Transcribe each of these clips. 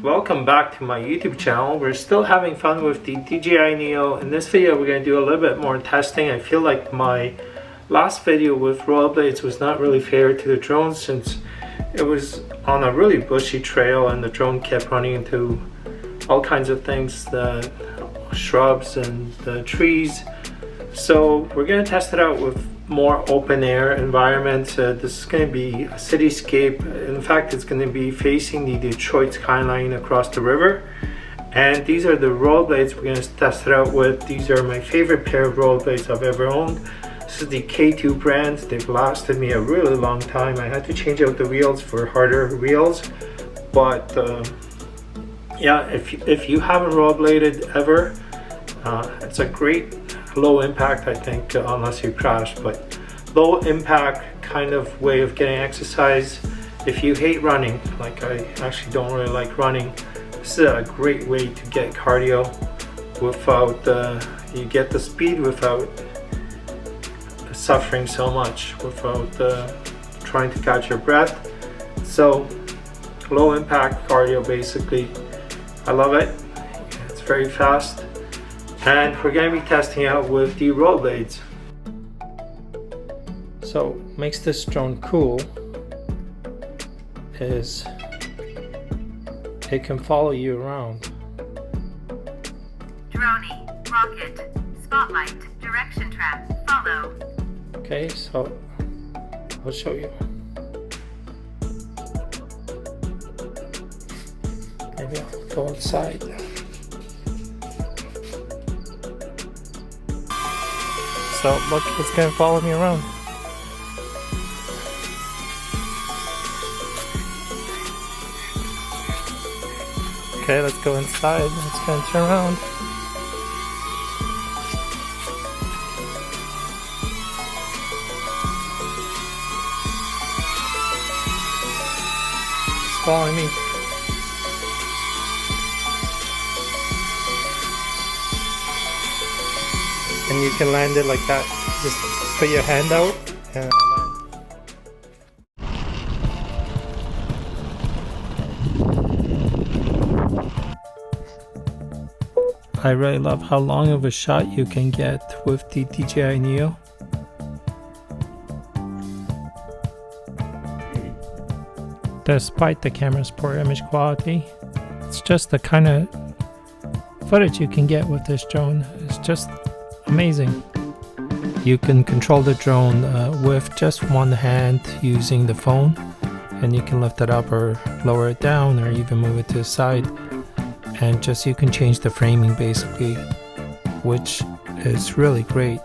Welcome back to my YouTube channel. We're still having fun with the DJI Neo. In this video we're going to do a little bit more testing. I feel like my last video with rollerblades was not really fair to the drone since it was on a really bushy trail and the drone kept running into all kinds of things, the shrubs and the trees. So we're going to test it out with more open air environment. This is going to be a cityscape. In fact, it's going to be facing the Detroit skyline across the river. And these are the rollerblades we're going to test it out with. These are my favorite pair of rollerblades I've ever owned. This is the K2 brand. They've lasted me a really long time. I had to change out the wheels for harder wheels, but yeah, if you haven't rollerbladed ever, it's a great low impact, I think, unless you crash, but low impact kind of way of getting exercise. If you hate running, like I actually don't really like running, this is a great way to get cardio without you get the speed without suffering so much, without trying to catch your breath. So low impact cardio basically. I love it. It's very fast. And we're going to be testing out with the rollerblades. So what makes this drone cool is it can follow you around. Droney, rocket, spotlight, direction track, follow. Okay, so I'll show you. Maybe I'll go outside. So look, it's gonna follow me around. Okay, let's go inside. It's gonna turn around. It's following me. And you can land it like that. Just put your hand out and land. I really love how long of a shot you can get with the DJI Neo. Despite the camera's poor image quality, it's just the kind of footage you can get with this drone. It's just amazing. You can control the drone with just one hand using the phone, and you can lift it up or lower it down or even move it to the side, and just you can change the framing basically, which is really great.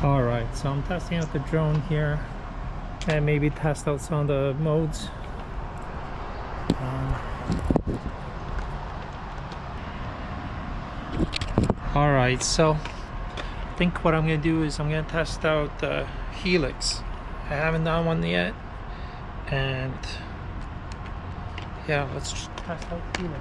Alright, so I'm testing out the drone here and maybe test out some of the modes. Alright, so I think what I'm going to do is I'm going to test out the Helix. I haven't done one yet, and yeah, let's just test out Helix.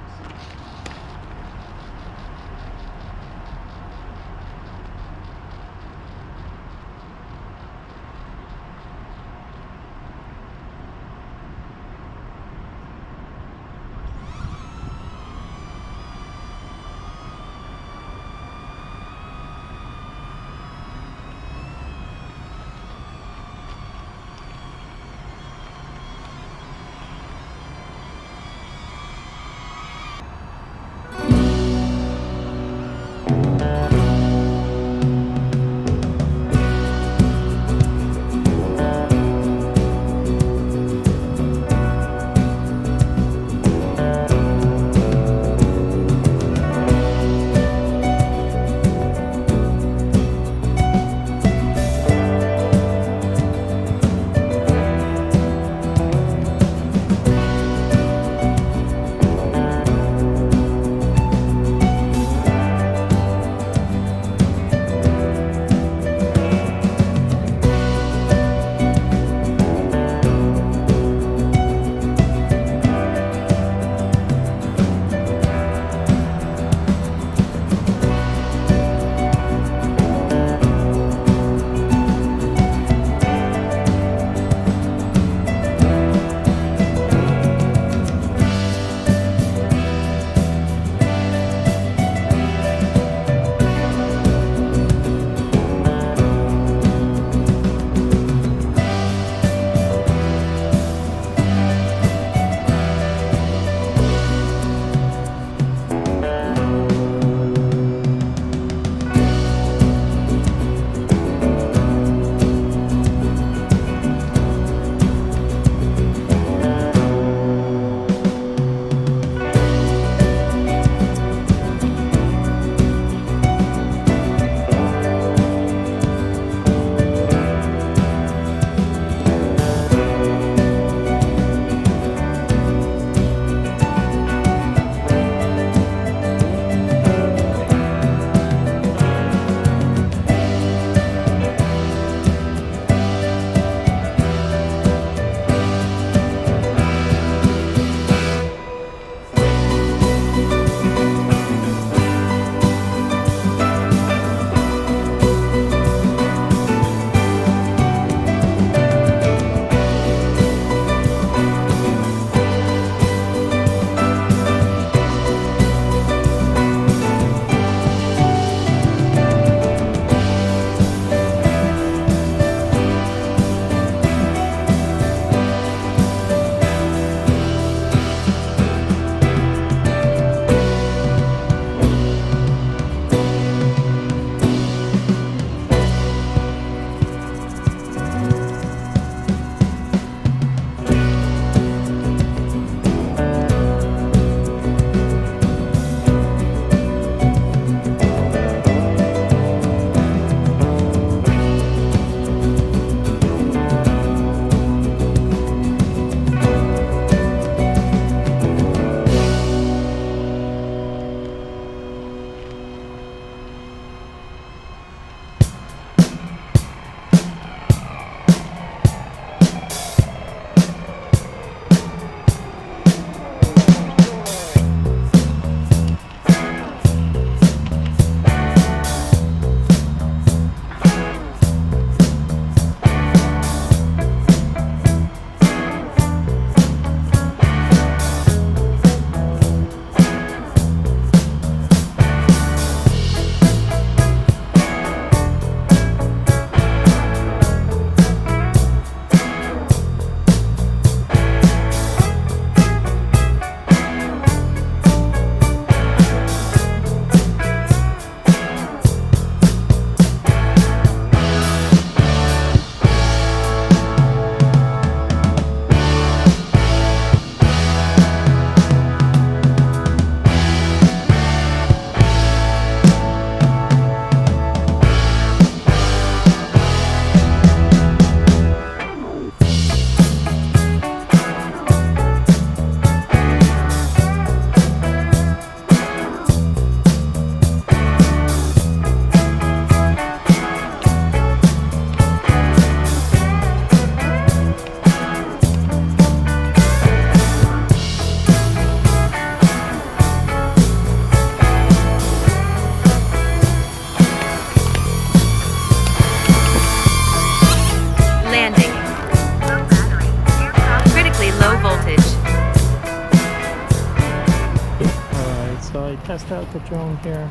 out the drone here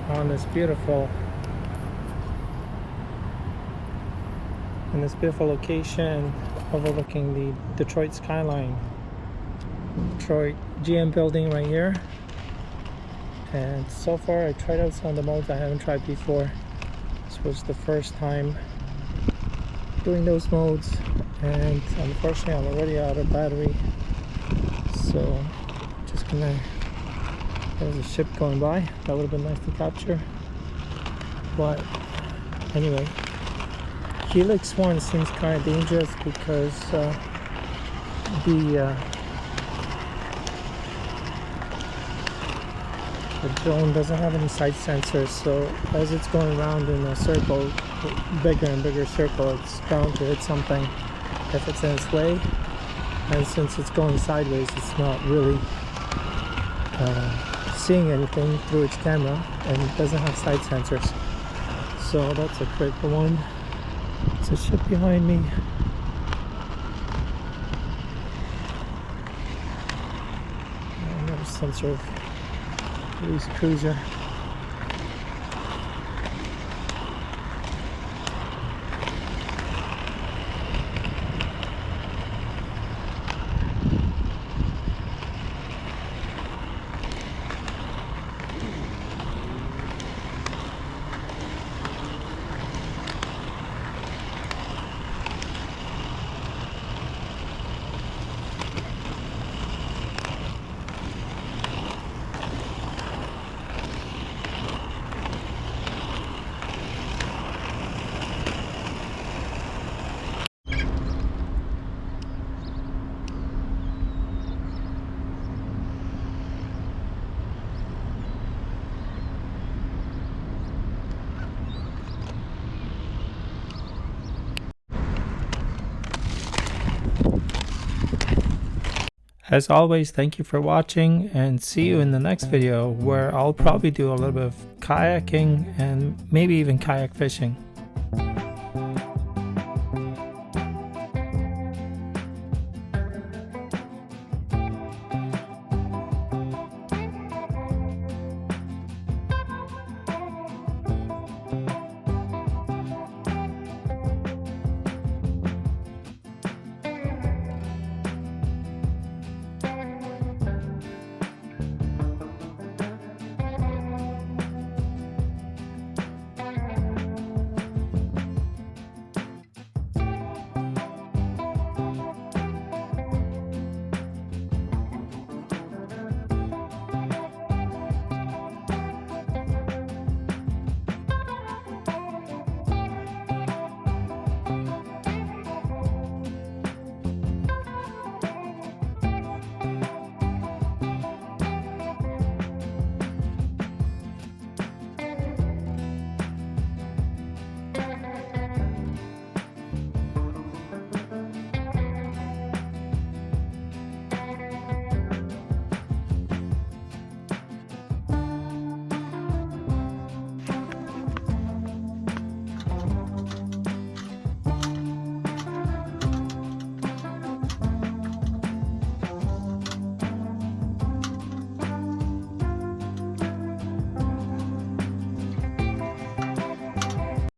on this beautiful location overlooking the Detroit skyline. Detroit GM building right here. And so far I tried out some of the modes I haven't tried before. This was the first time doing those modes, and unfortunately I'm already out of battery, so just gonna, there's a ship going by, that would have been nice to capture. But anyway, Helix one seems kind of dangerous because the drone doesn't have any side sensors, so as it's going around in a circle, bigger and bigger circle, it's bound to hit something if it's in its way. And since it's going sideways, it's not really seeing anything through its camera, and it doesn't have side sensors. So that's a critical one. It's a ship behind me. Another some sort of police cruiser. As always, thank you for watching, and see you in the next video where I'll probably do a little bit of kayaking and maybe even kayak fishing.